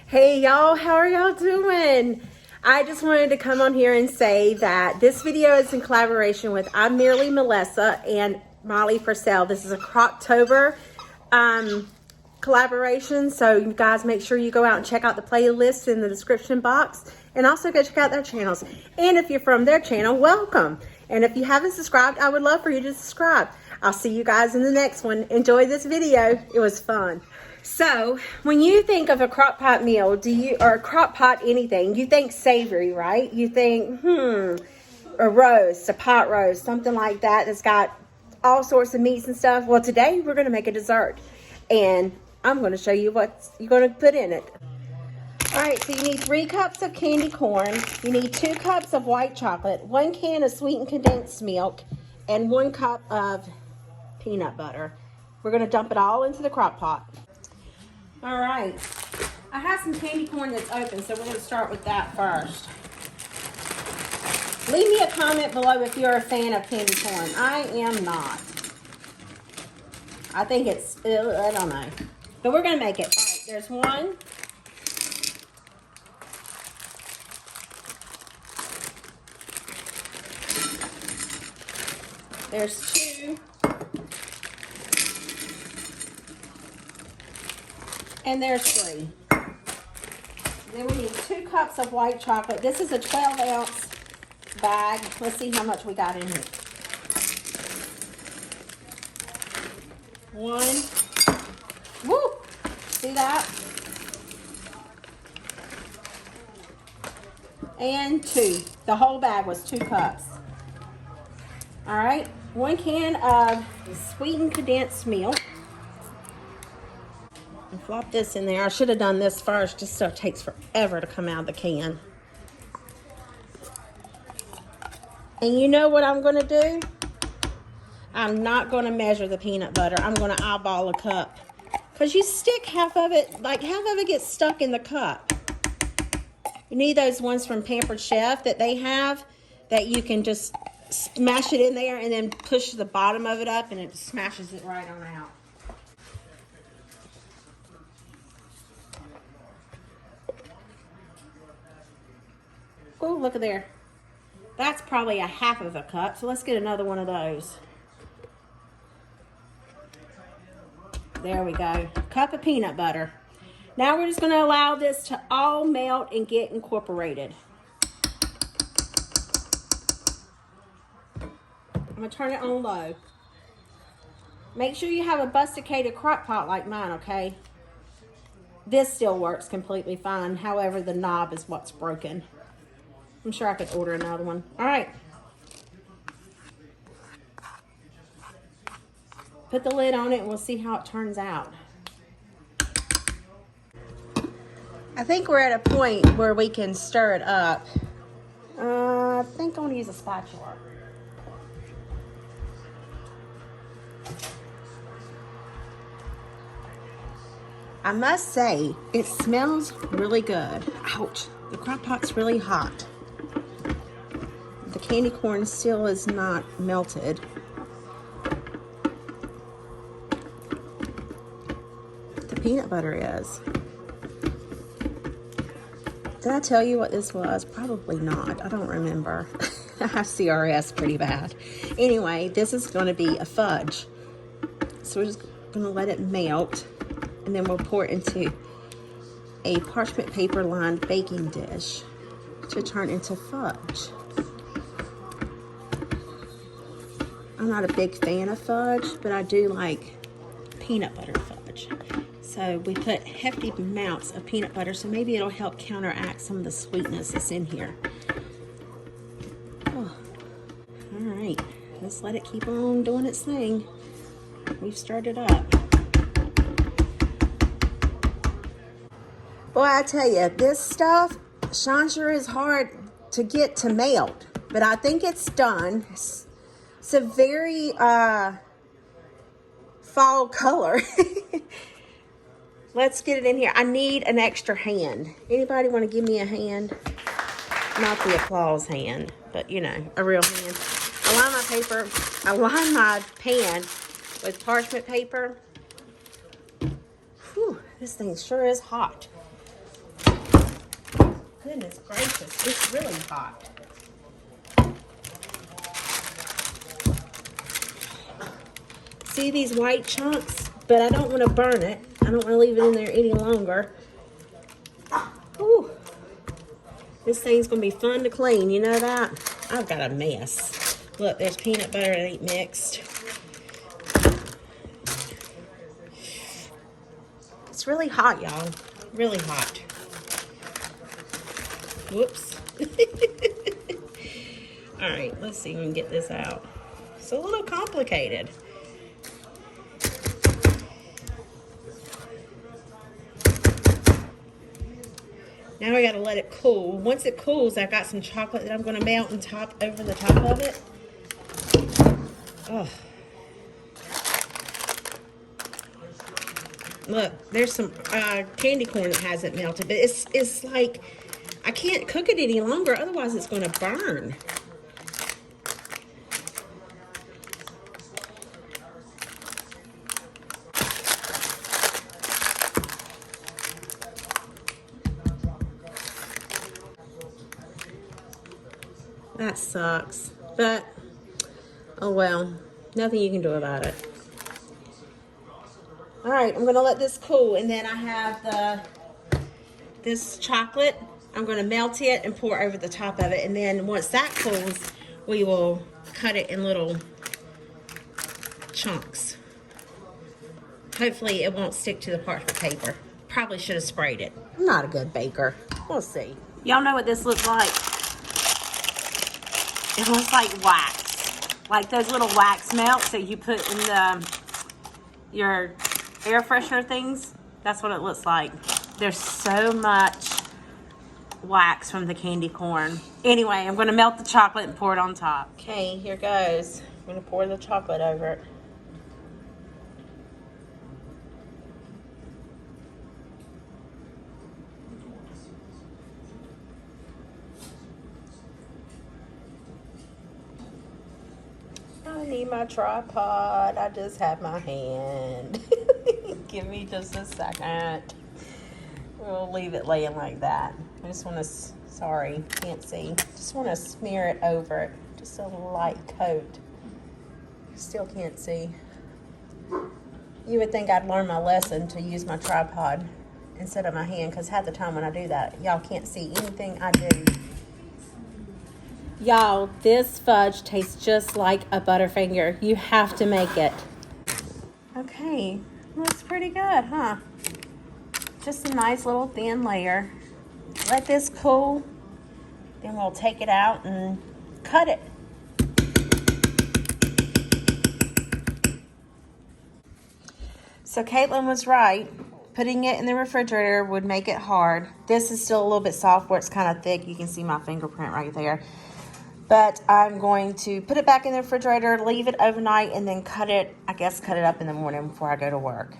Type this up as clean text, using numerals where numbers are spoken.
Hey y'all, how are y'all doing? I just wanted to come on here and say that this video is in collaboration with I'm Merely Melissa and Molly for Sale. This is a Crocktober collaboration, so you guys make sure you go out and check out the playlist in the description box, and also go check out their channels. And if you're from their channel, welcome. And if you haven't subscribed, I would love for you to subscribe. I'll see you guys in the next one. Enjoy this video. It was fun. So when you think of a crock pot meal, or a crock pot anything, you think savory, right? You think, a roast, a pot roast, something like that that's got all sorts of meats and stuff. Well, today we're going to make a dessert, and I'm going to show you what you're going to put in it. All right, so you need 3 cups of candy corn. You need 2 cups of white chocolate, 1 can of sweetened condensed milk, and 1 cup of peanut butter. We're going to dump it all into the crock pot. All right, I have some candy corn that's open, so we're going to start with that first. Leave me a comment below if you're a fan of candy corn. I am not. I think it's, I don't know. But we're going to make it. All right, there's 1. There's 2. And there's 3. Then we need 2 cups of white chocolate. This is a 12-ounce bag. Let's see how much we got in here. 1. Woo! See that? And 2. The whole bag was 2 cups. All right. 1 can of sweetened condensed milk. And flop this in there. I should have done this first, just so it takes forever to come out of the can. And you know what I'm going to do? I'm not going to measure the peanut butter. I'm going to eyeball a cup. Because you stick half of it, like half of it gets stuck in the cup. You need those ones from Pampered Chef that they have, that you can just smash it in there and then push the bottom of it up and it smashes it right on out. Oh, look at there. That's probably a half of a cup, so let's get another one of those. There we go. Cup of peanut butter. Now we're just going to allow this to all melt and get incorporated. I'm going to turn it on low. Make sure you have a busticated crock pot like mine, okay? This still works completely fine. However, the knob is what's broken. I'm sure I could order another one. All right. Put the lid on it and we'll see how it turns out. I think we're at a point where we can stir it up. I think I'm going to use a spatula. I must say, it smells really good. Ouch. The crock pot's really hot. The candy corn still is not melted. The peanut butter is. Did I tell you what this was? Probably not. I don't remember. I have CRS pretty bad. Anyway, this is going to be a fudge. So we're just going to let it melt. And then we'll pour it into a parchment paper lined baking dish to turn into fudge. I'm not a big fan of fudge, but I do like peanut butter fudge. So we put hefty amounts of peanut butter, so maybe it'll help counteract some of the sweetness that's in here. Oh. All right, let's let it keep on doing its thing. We've stirred it up. Boy, I tell you, this stuff, sure is hard to get to melt, but I think it's done. It's a very fall color. Let's get it in here. I need an extra hand. Anybody want to give me a hand? Not the applause hand, but you know, a real hand. I line my pan with parchment paper. Whew, this thing sure is hot. Goodness gracious, it's really hot. See these white chunks? But I don't want to burn it. I don't want to leave it in there any longer. Ooh. This thing's going to be fun to clean, you know that? I've got a mess. Look, there's peanut butter that ain't mixed. It's really hot, y'all. Really hot. Whoops. All right, let's see if we can get this out. It's a little complicated. Now I gotta let it cool. Once it cools, I've got some chocolate that I'm gonna melt and top over the top of it. Oh. Look, there's some candy corn that hasn't melted, but it's like, I can't cook it any longer, otherwise it's gonna burn. That sucks, but oh well, nothing you can do about it. All right, I'm gonna let this cool, and then I have this chocolate. I'm gonna melt it and pour over the top of it, and then once that cools, we will cut it in little chunks. Hopefully it won't stick to the parchment paper. Probably should have sprayed it. I'm not a good baker. We'll see. Y'all know what this looks like? It looks like wax. Like those little wax melts that you put in your air freshener things. That's what it looks like. There's so much wax from the candy corn. Anyway, I'm going to melt the chocolate and pour it on top. Okay, here goes. I'm going to pour the chocolate over it. I need my tripod. I just have my hand. Give me just a second. We'll leave it laying like that. I just want to, sorry, can't see. Just want to smear it over it. Just a light coat. Still can't see. You would think I'd learn my lesson to use my tripod instead of my hand, because half the time when I do that, y'all can't see anything I do. Y'all, this fudge tastes just like a Butterfinger. You have to make it. Okay, looks pretty good, huh? Just a nice little thin layer. Let this cool, then we'll take it out and cut it. So Caitlin was right. Putting it in the refrigerator would make it hard. This is still a little bit soft where it's kind of thick. You can see my fingerprint right there. But I'm going to put it back in the refrigerator, leave it overnight, and then cut it, I guess cut it up in the morning before I go to work.